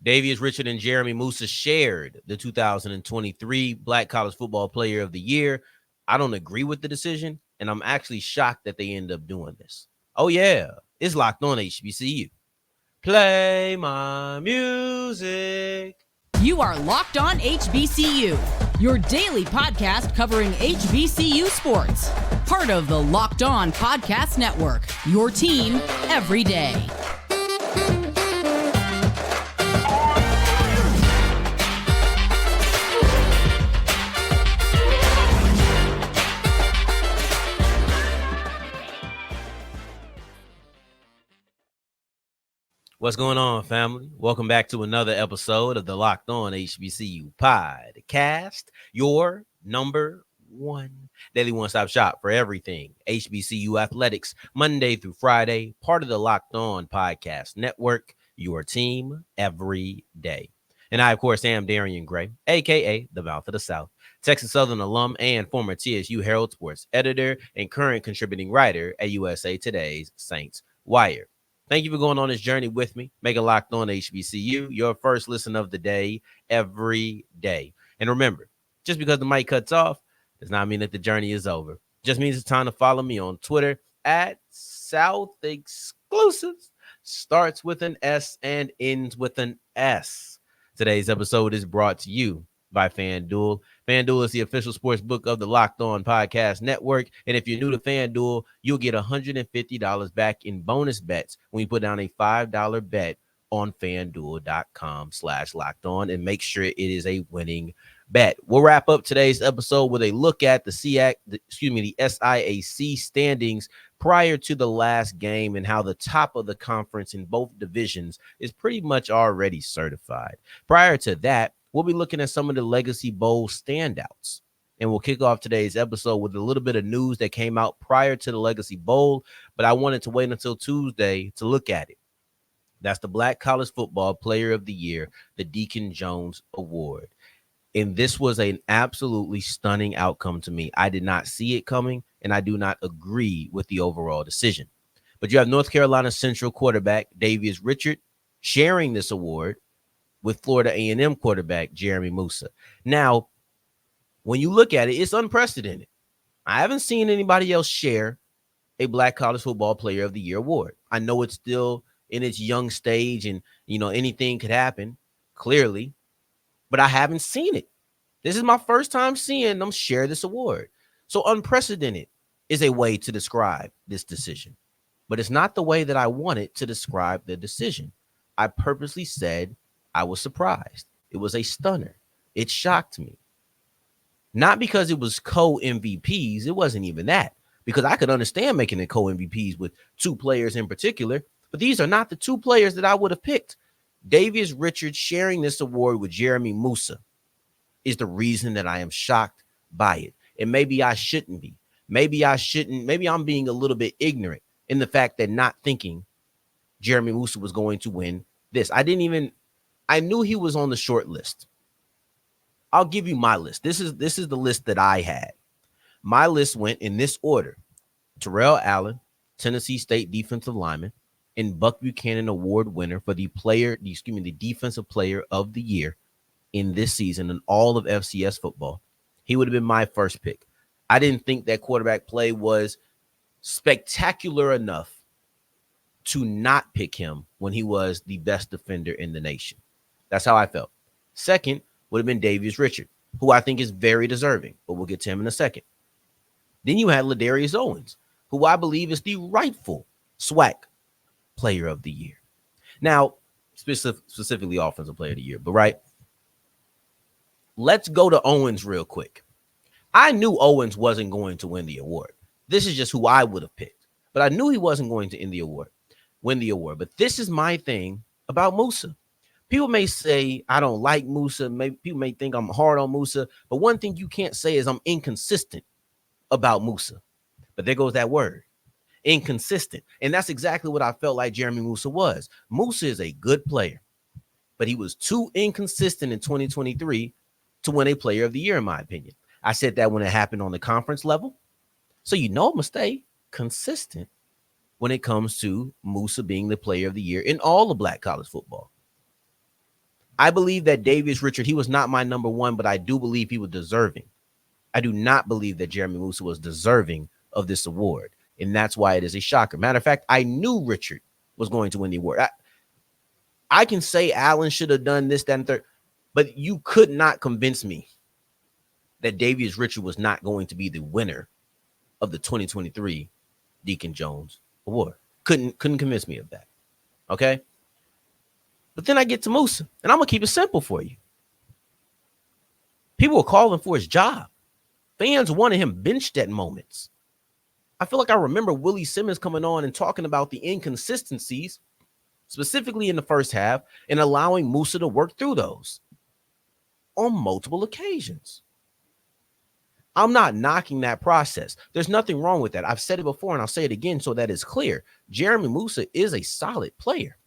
Davius, Richard, and Jeremy Moussa shared the 2023 Black College Football Player of the Year. I don't agree with the decision, and I'm actually shocked that they end up doing this. Oh, yeah, it's Locked On HBCU. Play my music. You are Locked On HBCU, your daily podcast covering HBCU sports. Part of the Locked On Podcast Network, your team every day. What's going on, family? Welcome back to another episode of the Locked On HBCU Podcast, your number one daily one-stop shop for everything HBCU athletics, Monday through Friday, part of the Locked On Podcast Network, your team every day. And I, of course, am Darian Gray, a.k.a. the Mouth of the South, Texas Southern alum and former TSU Herald Sports editor and current contributing writer at USA Today's Saints Wire. Thank you for going on this journey with me. Make it Locked On HBCU, your first listen of the day, every day. And remember, just because the mic cuts off does not mean that the journey is over. Just means it's time to follow me on Twitter at South Exclusions. Starts with an S and ends with an S. Today's episode is brought to you by FanDuel. FanDuel is the official sports book of the Locked On Podcast Network. And if you're new to FanDuel, you'll get $150 back in bonus bets when you put down a $5 bet on FanDuel.com/locked on and make sure it is a winning bet. We'll wrap up today's episode with a look at the SIAC standings prior to the last game and how the top of the conference in both divisions is pretty much already certified. Prior to that, we'll be looking at some of the Legacy Bowl standouts, and we'll kick off today's episode with a little bit of news that came out prior to the Legacy Bowl, but I wanted to wait until Tuesday to look at it. That's the Black College Football Player of the Year, the Deacon Jones Award. And this was an absolutely stunning outcome to me. I did not see it coming, and I do not agree with the overall decision. But you have North Carolina Central quarterback Davius Richard sharing this award with Florida A&M quarterback Jeremy Moussa. Now, when you look at it, it's unprecedented. I haven't seen anybody else share a Black College Football Player of the Year award. I know it's still in its young stage and, anything could happen, clearly, but I haven't seen it. This is my first time seeing them share this award. So unprecedented is a way to describe this decision, but it's not the way that I wanted to describe the decision. I purposely said I was surprised. It was a stunner. It shocked me. Not because it was co-MVPs. It wasn't even that. Because I could understand making it co-MVPs with two players in particular. But these are not the two players that I would have picked. Davius Richard sharing this award with Jeremy Moussa is the reason that I am shocked by it. And maybe I shouldn't be. Maybe I'm being a little bit ignorant in the fact that not thinking Jeremy Moussa was going to win this. I knew he was on the short list. I'll give you my list. This is the list that I had. My list went in this order: Terrell Allen, Tennessee State defensive lineman, and Buck Buchanan Award winner for the defensive player of the year in this season in all of FCS football. He would have been my first pick. I didn't think that quarterback play was spectacular enough to not pick him when he was the best defender in the nation. That's how I felt. Second would have been Davius Richard, who I think is very deserving, but we'll get to him in a second. Then you had Ladarius Owens, who I believe is the rightful SWAC Player of the Year. Now, specifically Offensive Player of the Year, but right. Let's go to Owens real quick. I knew Owens wasn't going to win the award. This is just who I would have picked, but I knew he wasn't going to win the award. But this is my thing about Moussa. People may say I don't like Moussa. People may think I'm hard on Moussa. But one thing you can't say is I'm inconsistent about Moussa. But there goes that word, inconsistent. And that's exactly what I felt like Jeremy Moussa was. Moussa is a good player, but he was too inconsistent in 2023 to win a Player of the Year, in my opinion. I said that when it happened on the conference level. So I'm going to stay consistent when it comes to Moussa being the Player of the Year in all of Black college football. I believe that Davius Richard, he was not my number one, but I do believe he was deserving. I do not believe that Jeremy Moussa was deserving of this award. And that's why it is a shocker. Matter of fact, I knew Richard was going to win the award. I can say Allen should have done this, that, and third, but you could not convince me that Davius Richard was not going to be the winner of the 2023 Deacon Jones Award. Couldn't convince me of that. Okay? But then I get to Moussa, and I'm going to keep it simple for you. People were calling for his job. Fans wanted him benched at moments. I feel like I remember Willie Simmons coming on and talking about the inconsistencies, specifically in the first half, and allowing Moussa to work through those on multiple occasions. I'm not knocking that process. There's nothing wrong with that. I've said it before, and I'll say it again so that it's clear. Jeremy Moussa is a solid player.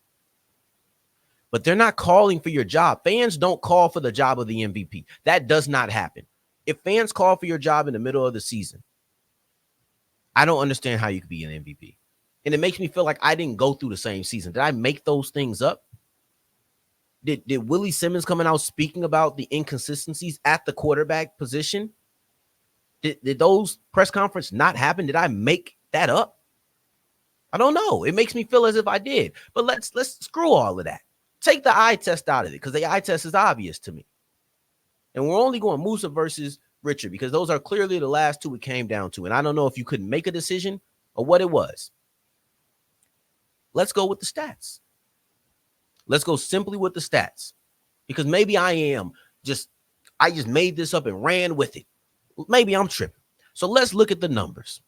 But they're not calling for your job. Fans don't call for the job of the MVP. That does not happen. If fans call for your job in the middle of the season, I don't understand how you could be an MVP. And it makes me feel like I didn't go through the same season. Did I make those things up? Did Willie Simmons coming out speaking about the inconsistencies at the quarterback position? Did those press conferences not happen? Did I make that up? I don't know. It makes me feel as if I did. But let's screw all of that. Take the eye test out of it because the eye test is obvious to me. And we're only going Moussa versus Richard because those are clearly the last two it came down to. And I don't know if you couldn't make a decision or what it was. Let's go with the stats. Let's go simply with the stats because maybe I just made this up and ran with it. Maybe I'm tripping. So let's look at the numbers.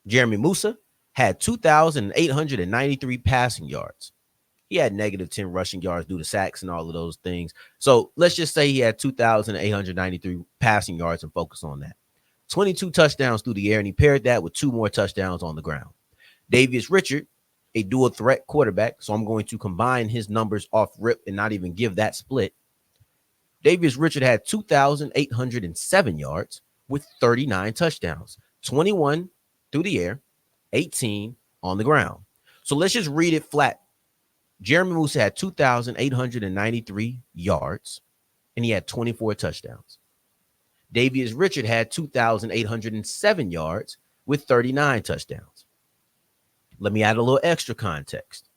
Jeremy Moussa had 2,893 passing yards. He had negative 10 rushing yards due to sacks and all of those things. So let's just say he had 2,893 passing yards and focus on that. 22 touchdowns through the air, and he paired that with 2 more touchdowns on the ground. Davius Richard, a dual threat quarterback, so I'm going to combine his numbers off rip and not even give that split. Davius Richard had 2,807 yards with 39 touchdowns, 21 through the air, 18 on the ground. So let's just read it flat. Jeremy Moussa had 2,893 yards, and he had 24 touchdowns. Davius Richard had 2,807 yards with 39 touchdowns. Let me add a little extra context.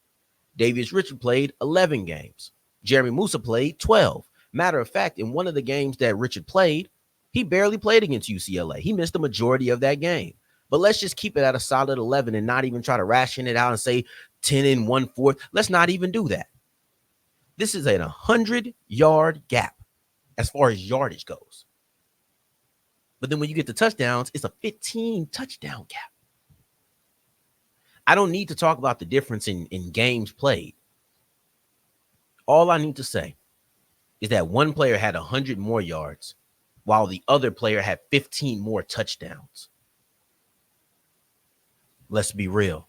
Davius Richard played 11 games. Jeremy Moussa played 12. Matter of fact, in one of the games that Richard played, he barely played against UCLA. He missed the majority of that game. But let's just keep it at a solid 11 and not even try to ration it out and say 10 and 1/4. Let's not even do that. This is a 100-yard gap as far as yardage goes. But then when you get to touchdowns, it's a 15-touchdown gap. I don't need to talk about the difference in games played. All I need to say is that one player had 100 more yards while the other player had 15 more touchdowns. Let's be real.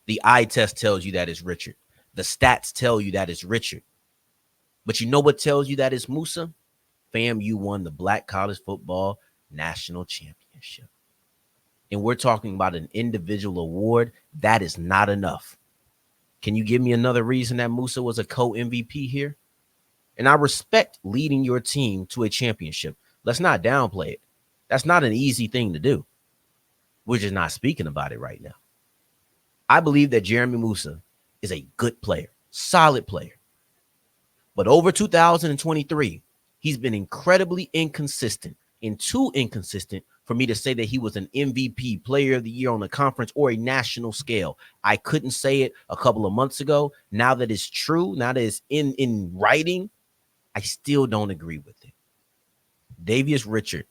The eye test tells you that is Richard. The stats tell you that is Richard. But you know what tells you that is Moussa? FAMU won the Black College Football National Championship. And we're talking about an individual award. That is not enough. Can you give me another reason that Moussa was a co-MVP here? And I respect leading your team to a championship. Let's not downplay it. That's not an easy thing to do. We're just not speaking about it right now. I believe that Jeremy Moussa is a good player, solid player. But over 2023, he's been incredibly inconsistent and too inconsistent for me to say that he was an MVP, player of the year on the conference or a national scale. I couldn't say it a couple of months ago. Now that it's true, now that it's in writing, I still don't agree with it. Davius Richard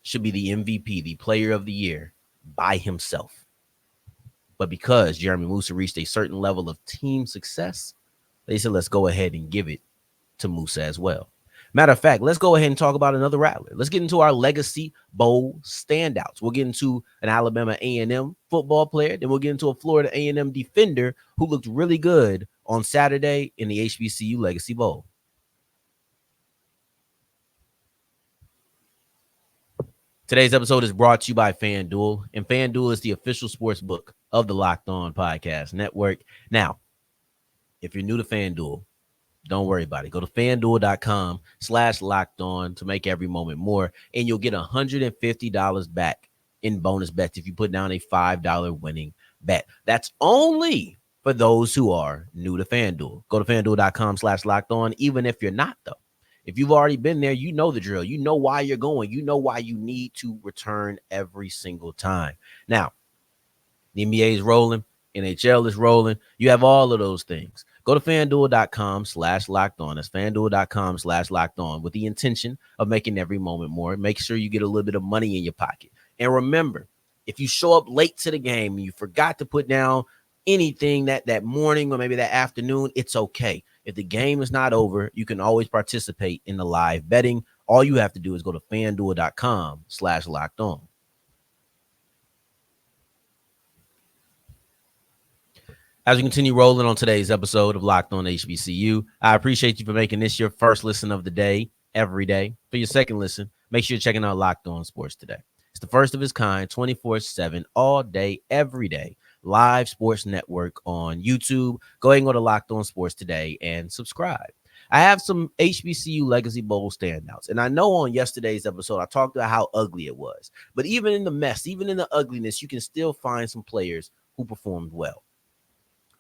should be the MVP, the player of the year by himself. But because Jeremy Moussa reached a certain level of team success, they said, let's go ahead and give it to Moussa as well. Matter of fact, let's go ahead and talk about another rattler. Let's get into our Legacy Bowl standouts. We'll get into an Alabama A&M football player. Then we'll get into a Florida A&M defender who looked really good on Saturday in the HBCU Legacy Bowl. Today's episode is brought to you by FanDuel, and FanDuel is the official sports book of the Locked On Podcast Network. Now, if you're new to FanDuel, Don't worry about it. Go to FanDuel.com/locked-on to make every moment more, and you'll get $150 back in bonus bets if you put down a $5 winning bet. That's only for those who are new to FanDuel. Go to FanDuel.com/locked-on, even if you're not, though. If you've already been there, you know the drill. You know why you're going. You know why you need to return every single time. Now, the NBA is rolling. NHL is rolling. You have all of those things. Go to FanDuel.com/locked-on. That's FanDuel.com/locked-on with the intention of making every moment more. Make sure you get a little bit of money in your pocket. And remember, if you show up late to the game and you forgot to put down anything that morning or maybe that afternoon, it's okay. If the game is not over, you can always participate in the live betting. All you have to do is go to FanDuel.com/locked-on. As we continue rolling on today's episode of Locked On HBCU, I appreciate you for making this your first listen of the day, every day. For your second listen, make sure you're checking out Locked On Sports Today. It's the first of its kind, 24/7, all day, every day, live sports network on YouTube. Go ahead and go to Locked On Sports Today and subscribe. I have some HBCU Legacy Bowl standouts. And I know on yesterday's episode, I talked about how ugly it was. But even in the mess, even in the ugliness, you can still find some players who performed well.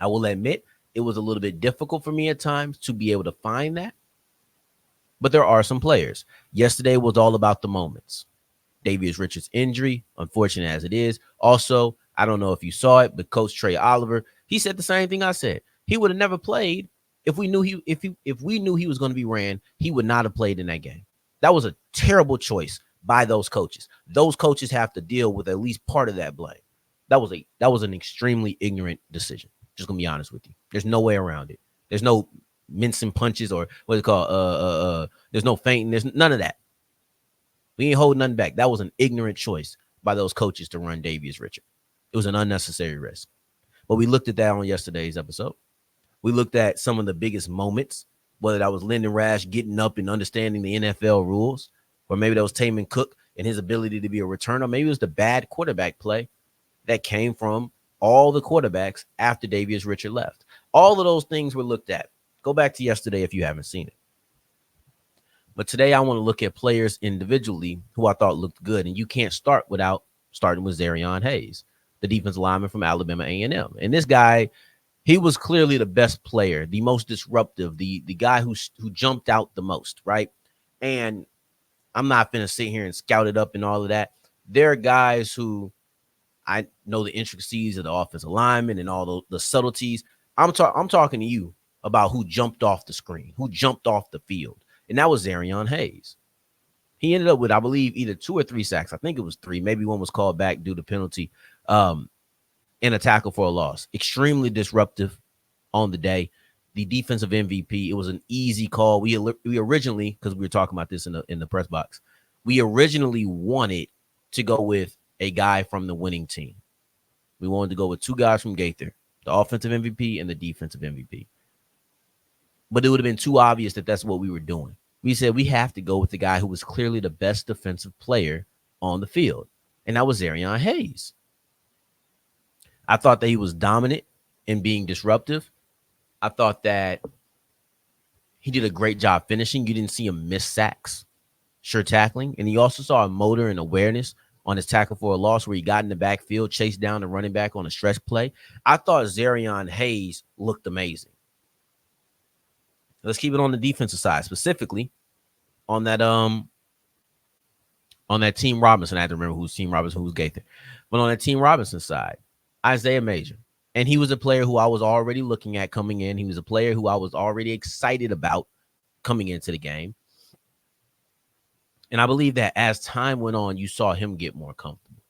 I will admit it was a little bit difficult for me at times to be able to find that. But there are some players. Yesterday was all about the moments. Davius Richards' injury, unfortunate as it is. Also, I don't know if you saw it, but Coach Trey Oliver, he said the same thing I said. He would have never played if we knew if we knew he was going to be ran, he would not have played in that game. That was a terrible choice by those coaches. Those coaches have to deal with at least part of that blame. That was an extremely ignorant decision. Just gonna be honest with you. There's no way around it. There's no mincing punches or what is it called? There's no fainting. There's none of that. We ain't holding nothing back. That was an ignorant choice by those coaches to run Davius Richard. It was an unnecessary risk. But we looked at that on yesterday's episode. We looked at some of the biggest moments, whether that was Lyndon Rash getting up and understanding the NFL rules, or maybe that was Taman Cook and his ability to be a returner. Maybe it was the bad quarterback play that came from all the quarterbacks after Davius Richard left. All of those things were looked at. Go back to yesterday if you haven't seen it. But today I want to look at players individually who I thought looked good. And you can't start without starting with Zareon Hayes, the defensive lineman from Alabama A&M. And this guy, he was clearly the best player, the most disruptive, the guy who jumped out the most, right? And I'm not going to sit here and scout it up and all of that. There are guys who I know the intricacies of the offensive lineman and all the subtleties. I'm talking to you about who jumped off the screen, who jumped off the field. And that was Zareon Hayes. He ended up with, I believe, either 2 or 3 sacks. I think it was 3. Maybe one was called back due to penalty and a tackle for a loss. Extremely disruptive on the day. The defensive MVP, it was an easy call. We originally, because we were talking about this in the press box, we originally wanted to go with a guy from the winning team. We wanted to go with 2 guys from Gaither, the offensive MVP and the defensive MVP. But it would have been too obvious that that's what we were doing. We said we have to go with the guy who was clearly the best defensive player on the field, and that was Zareon Hayes. I thought that he was dominant in being disruptive. I thought that he did a great job finishing. You didn't see him miss sacks, sure tackling, and you also saw a motor and awareness on his tackle for a loss where he got in the backfield, chased down the running back on a stretch play. I thought Zareon Hayes looked amazing. Let's keep it on the defensive side, specifically on that Team Robinson. I have to remember who's Team Robinson, who's Gaither. But on that Team Robinson side, Isaiah Major. And he was a player who I was already looking at coming in. He was a player who I was already excited about coming into the game. And I believe that as time went on, you saw him get more comfortable.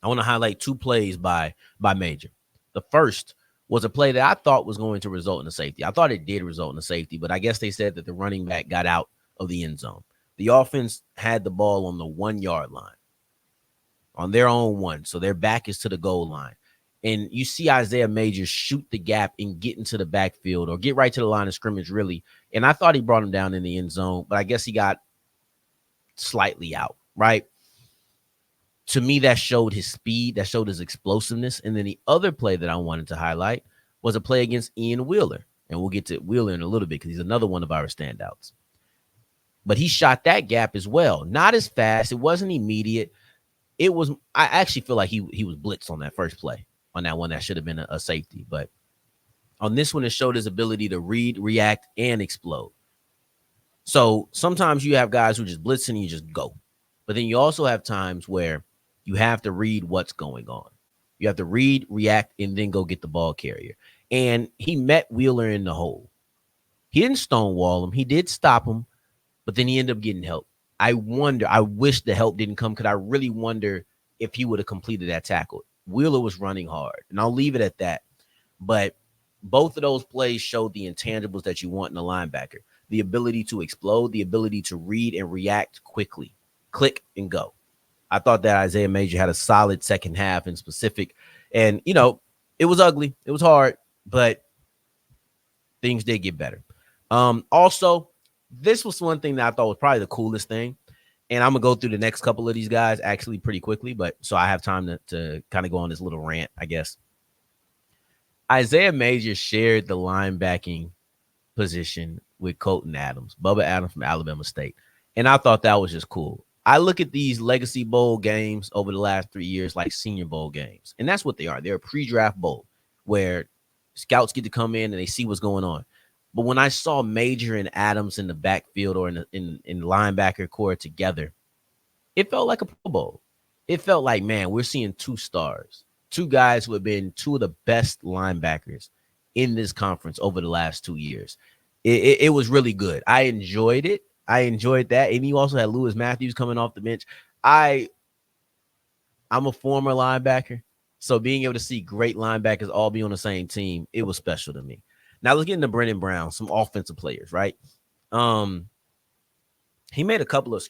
I want to highlight 2 plays by Major. The first was a play that I thought was going to result in a safety. I thought it did result in a safety, but I guess they said that the running back got out of the end zone. The offense had the ball on the 1-yard line, on their own 1. So their back is to the goal line. And you see Isaiah Major shoot the gap and get into the backfield or get right to the line of scrimmage, really. And I thought he brought him down in the end zone, but I guess he got slightly out, right? To me, that showed his speed, that showed his explosiveness. And then the other play that I wanted to highlight was a play against Ian Wheeler. And we'll get to Wheeler in a little bit because he's another one of our standouts. But he shot that gap as well. Not as fast. It wasn't immediate. I actually feel like he was blitzed on that first play, on that one that should have been a safety. But on this one, it showed his ability to read, react, and explode. So sometimes you have guys who just blitz and you just go. But then you also have times where you have to read what's going on. You have to read, react, and then go get the ball carrier. And he met Wheeler in the hole. He didn't stonewall him. He did stop him, but then he ended up getting help. I wish the help didn't come because I really wonder if he would have completed that tackle. Wheeler was running hard, and I'll leave it at that. But both of those plays showed the intangibles that you want in a linebacker. The ability to explode, the ability to read and react quickly. Click and go. I thought that Isaiah Major had a solid second half in specific. And, it was ugly. It was hard, but things did get better. Also, this was one thing that I thought was probably the coolest thing. And I'm going to go through the next couple of these guys actually pretty quickly, but so I have time to kind of go on this little rant, I guess. Isaiah Major shared the linebacking position with Colton Adams, Bubba Adams from Alabama State. And I thought that was just cool. I look at these Legacy Bowl games over the last 3 years like Senior Bowl games. And that's what they are. They're a pre-draft bowl where scouts get to come in and they see what's going on. But when I saw Major and Adams in the backfield or in linebacker core together, it felt like a Pro Bowl. It felt like, man, we're seeing two stars, two guys who have been two of the best linebackers in this conference over the last 2 years. It was really good. I enjoyed it. I enjoyed that. And you also had Lewis Matthews coming off the bench. I'm a former linebacker, so being able to see great linebackers all be on the same team, it was special to me. Now let's get into Brennan Brown, some offensive players, right? He made a couple of,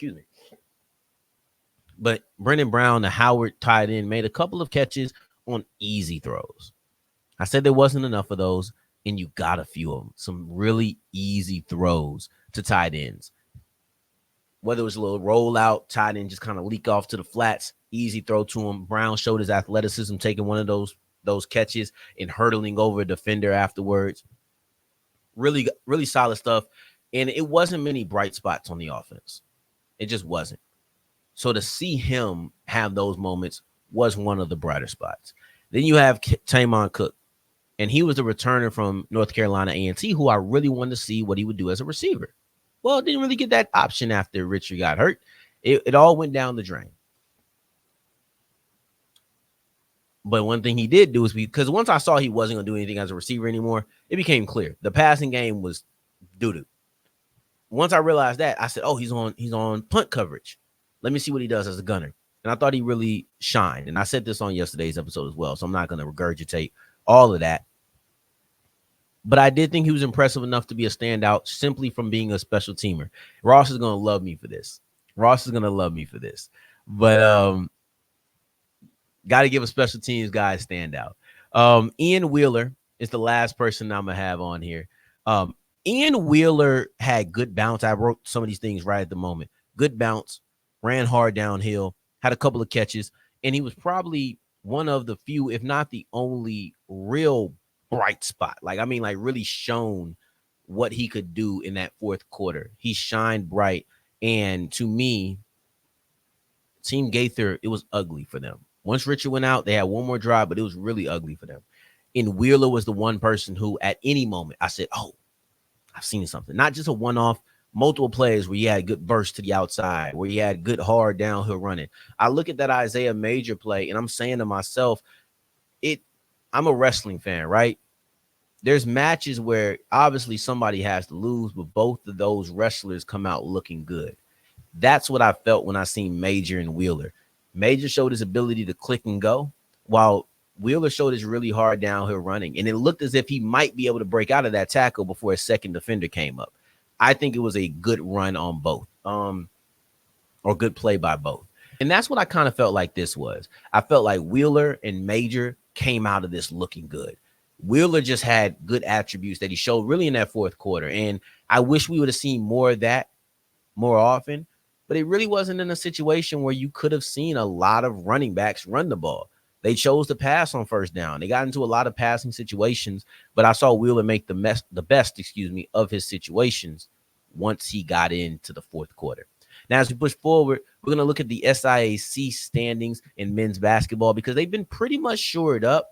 but Brennan Brown, the Howard tight end, made a couple of catches on easy throws. I said there wasn't enough of those, and you got a few of them. Some really easy throws to tight ends. Whether it was a little rollout, tight end just kind of leak off to the flats, easy throw to him. Brown showed his athleticism, taking one of those catches and hurdling over a defender afterwards. Really, really solid stuff. And it wasn't many bright spots on the offense. It just wasn't. So to see him have those moments was one of the brighter spots. Then you have Tamon Cook, and he was the returner from North Carolina A&T, who I really wanted to see what he would do as a receiver. Well, didn't really get that option after Richard got hurt. It all went down the drain. But one thing he did do is because once I saw he wasn't going to do anything as a receiver anymore, it became clear. The passing game was doo-doo. Once I realized that, I said, oh, he's on punt coverage. Let me see what he does as a gunner. And I thought he really shined. And I said this on yesterday's episode as well, so I'm not going to regurgitate all of that. But I did think he was impressive enough to be a standout simply from being a special teamer. Ross is going to love me for this. But got to give a special teams guy a standout. Ian Wheeler is the last person I'm going to have on here. Ian Wheeler had good bounce. I wrote some of these things right at the moment. Good bounce, ran hard downhill, had a couple of catches, and he was probably one of the few, if not the only, real bright spot. Really shown what he could do in that fourth quarter. He shined bright. And to me, Team Gaither, it was ugly for them. Once Richard went out, they had one more drive, but it was really ugly for them. And Wheeler was the one person who, at any moment, I said, oh, I've seen something. Not just a one-off, multiple plays where he had good burst to the outside, where he had good hard downhill running. I look at that Isaiah Major play, and I'm saying to myself, I'm a wrestling fan, right? There's matches where obviously somebody has to lose, but both of those wrestlers come out looking good. That's what I felt when I seen Major and Wheeler. Major showed his ability to click and go, while Wheeler showed his really hard downhill running. And it looked as if he might be able to break out of that tackle before a second defender came up. I think it was a good run on both, or good play by both. And that's what I kind of felt like this was. I felt like Wheeler and Major came out of this looking good. Wheeler just had good attributes that he showed really in that fourth quarter. And I wish we would have seen more of that more often, but it really wasn't in a situation where you could have seen a lot of running backs run the ball. They chose to pass on first down. They got into a lot of passing situations, but I saw Wheeler make the best of his situations once he got into the fourth quarter. Now, as we push forward, we're going to look at the SIAC standings in men's basketball because they've been pretty much shored up.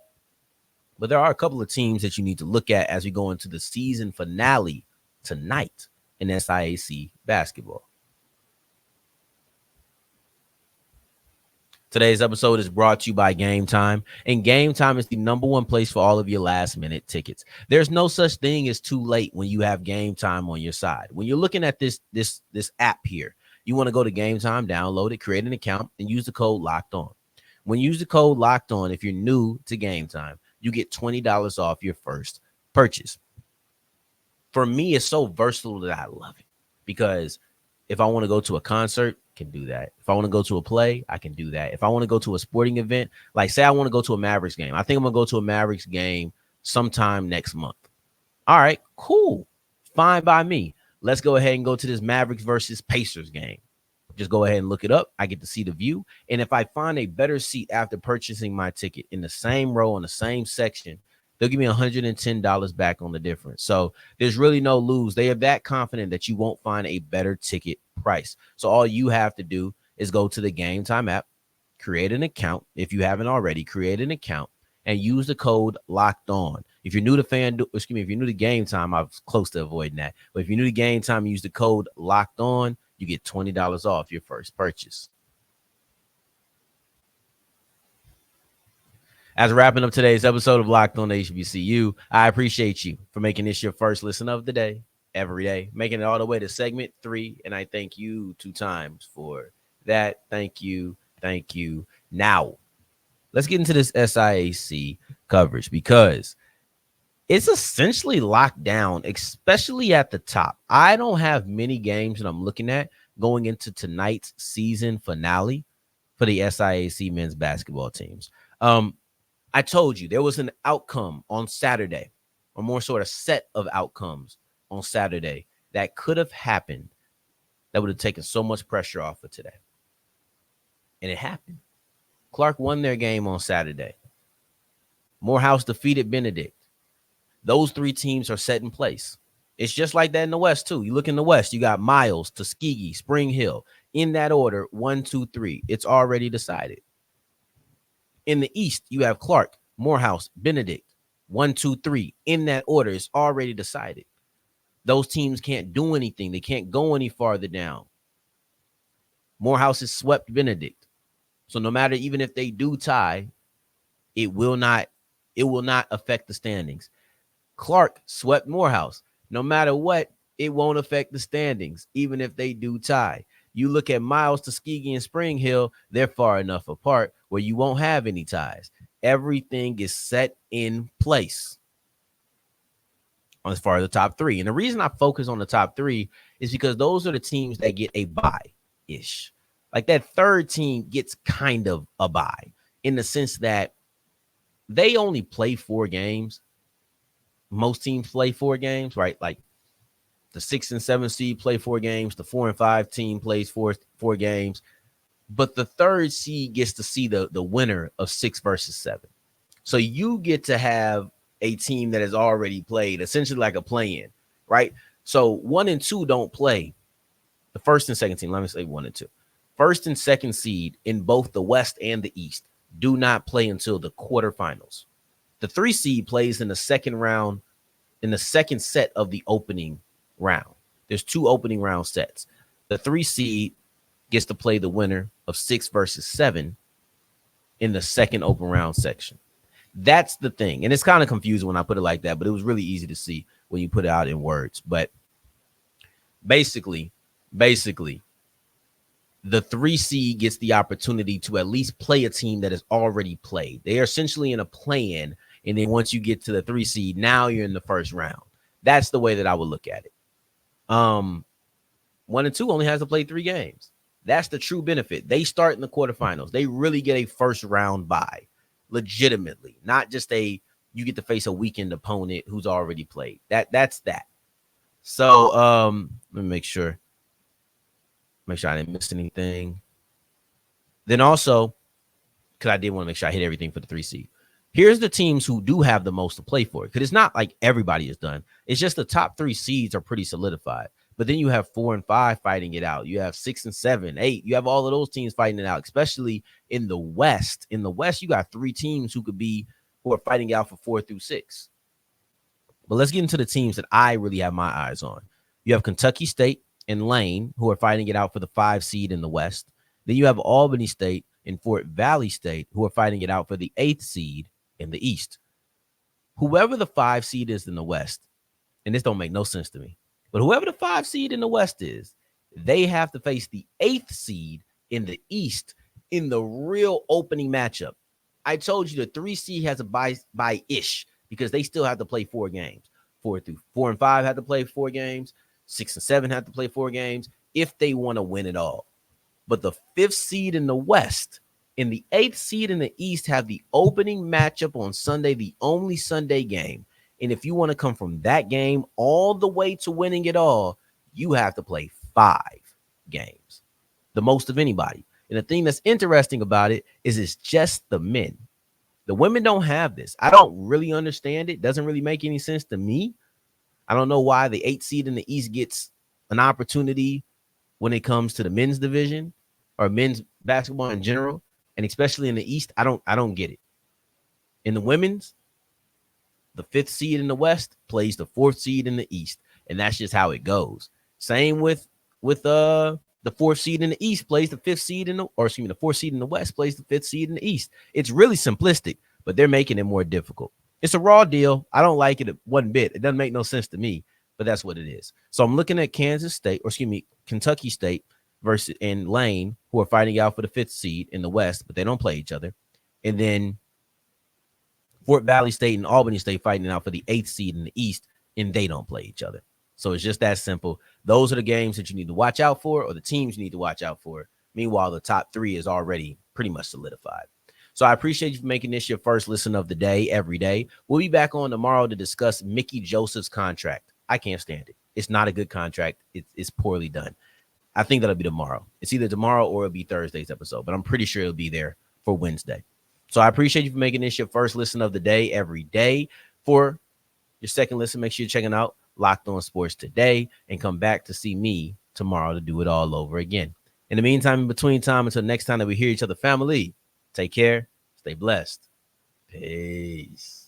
But there are a couple of teams that you need to look at as we go into the season finale tonight in SIAC basketball. Today's episode is brought to you by Gametime, and Gametime is the #1 place for all of your last-minute tickets. There's no such thing as too late when you have Gametime on your side. When you're looking at this app here, you want to go to Gametime, download it, create an account, and use the code LOCKEDON. When you use the code LOCKEDON, if you're new to Gametime, you get $20 off your first purchase. For me, it's so versatile that I love it because if I want to go to a concert, can do that. If I want to go to a play, I can do that. If I want to go to a sporting event, like say I want to go to a Mavericks game. I think I'm going to go to a Mavericks game sometime next month. All right, cool. Fine by me. Let's go ahead and go to this Mavericks versus Pacers game. Just go ahead and look it up. I get to see the view. And if I find a better seat after purchasing my ticket in the same row in the same section, they'll give me $110 back on the difference. So there's really no lose. They are that confident that you won't find a better ticket price. So all you have to do is go to the Gametime app, create an account. If you haven't already, create an account and use the code locked on. If you're new to if you're new to Gametime, I was close to avoiding that. But if you're new to Gametime, use the code locked on. You get $20 off your first purchase. As we're wrapping up today's episode of Locked On HBCU, I appreciate you for making this your first listen of the day, every day, making it all the way to segment 3. And I thank you 2 times for that. Thank you. Thank you. Now, let's get into this SIAC coverage because it's essentially locked down, especially at the top. I don't have many games that I'm looking at going into tonight's season finale for the SIAC men's basketball teams. I told you there was an outcome on Saturday, or more sort of set of outcomes on Saturday that could have happened that would have taken so much pressure off of today. And it happened. Clark won their game on Saturday. Morehouse defeated Benedict. Those 3 teams are set in place. It's just like that in the West, too. You look in the West, you got Miles, Tuskegee, Spring Hill. In that order, 1, 2, 3. It's already decided. In the East, you have Clark, Morehouse, Benedict. 1, 2, 3. In that order, it's already decided. Those teams can't do anything. They can't go any farther down. Morehouse has swept Benedict. So no matter, even if they do tie, it will not affect the standings. Clark swept Morehouse. No matter what, it won't affect the standings, even if they do tie. You look at Miles, Tuskegee, and Spring Hill, they're far enough apart where you won't have any ties. Everything is set in place as far as the top 3. And the reason I focus on the top 3 is because those are the teams that get a bye-ish. Like that third team gets kind of a bye in the sense that they only play 4 games. Most teams play 4 games, right? Like the 6 and 7 seed play 4 games. The 4 and 5 team plays four games. But the third seed gets to see the winner of 6 versus 7. So you get to have a team that has already played, essentially like a play-in, right? So 1 and 2 don't play. The first and second team, let me say 1 and 2. First and second seed in both the West and the East do not play until the quarterfinals. The 3 seed plays in the second round, in the second set of the opening round. There's 2 opening round sets. The 3 seed gets to play the winner of 6 versus 7 in the second open round section. That's the thing. And it's kind of confusing when I put it like that, but it was really easy to see when you put it out in words. But basically, the 3 seed gets the opportunity to at least play a team that has already played. They are essentially in a play-in. And then once you get to the 3 seed, now you're in the first round. That's the way that I would look at it. 1 and 2 only has to play 3 games. That's the true benefit. They start in the quarterfinals. They really get a first round bye, legitimately, not just you get to face a weakened opponent who's already played. That's that. So let me make sure I didn't miss anything. Then also, because I did want to make sure I hit everything for the 3 seed. Here's the teams who do have the most to play for, because it's not like everybody is done. It's just the top 3 seeds are pretty solidified. But then you have 4 and 5 fighting it out. You have 6 and 7, 8. You have all of those teams fighting it out, especially in the West. In the West, you got 3 teams who are fighting it out for 4 through 6. But let's get into the teams that I really have my eyes on. You have Kentucky State and Lane, who are fighting it out for the 5 seed in the West. Then you have Albany State and Fort Valley State, who are fighting it out for the 8th seed in the East. Whoever the 5 seed is in the West, and this don't make no sense to me, but whoever the 5 seed in the West is, they have to face the 8th seed in the East in the real opening matchup. I told you the 3 seed has a bye-ish because they still have to play 4 games. 4 and 5 have to play 4 games. 6 and 7 have to play 4 games if they want to win it all. But the 5th seed in the West and the 8th seed in the East have the opening matchup on Sunday, the only Sunday game. And if you want to come from that game all the way to winning it all, you have to play 5 games, the most of anybody. And the thing that's interesting about it is it's just the men. The women don't have this. I don't really understand it. Doesn't really make any sense to me. I don't know why the 8th seed in the East gets an opportunity when it comes to the men's division or men's basketball in general, and especially in the East. I don't get it. In the women's, the 5th seed in the West plays the 4th seed in the East, and that's just how it goes. Same with the 4th seed in the East plays the 5th seed the 4th seed in the West plays the 5th seed in the East. It's really simplistic, but they're making it more difficult. It's a raw deal. I don't like it one bit. It doesn't make no sense to me, but that's what it is. So I'm looking at Kentucky State versus and Lane, who are fighting out for the 5th seed in the West, but they don't play each other. And then Fort Valley State and Albany State fighting out for the 8th seed in the East, and they don't play each other. So it's just that simple. Those are the games that you need to watch out for, or the teams you need to watch out for. Meanwhile, the top 3 is already pretty much solidified. So I appreciate you for making this your first listen of the day every day. We'll be back on tomorrow to discuss Mickey Joseph's contract. I can't stand it. It's not a good contract. It's poorly done. I think that'll be tomorrow. It's either tomorrow or it'll be Thursday's episode, but I'm pretty sure it'll be there for Wednesday. So I appreciate you for making this your first listen of the day every day. For your second listen, make sure you're checking out Locked On Sports today and come back to see me tomorrow to do it all over again. In the meantime, in between time, until next time that we hear each other, family, take care, stay blessed. Peace.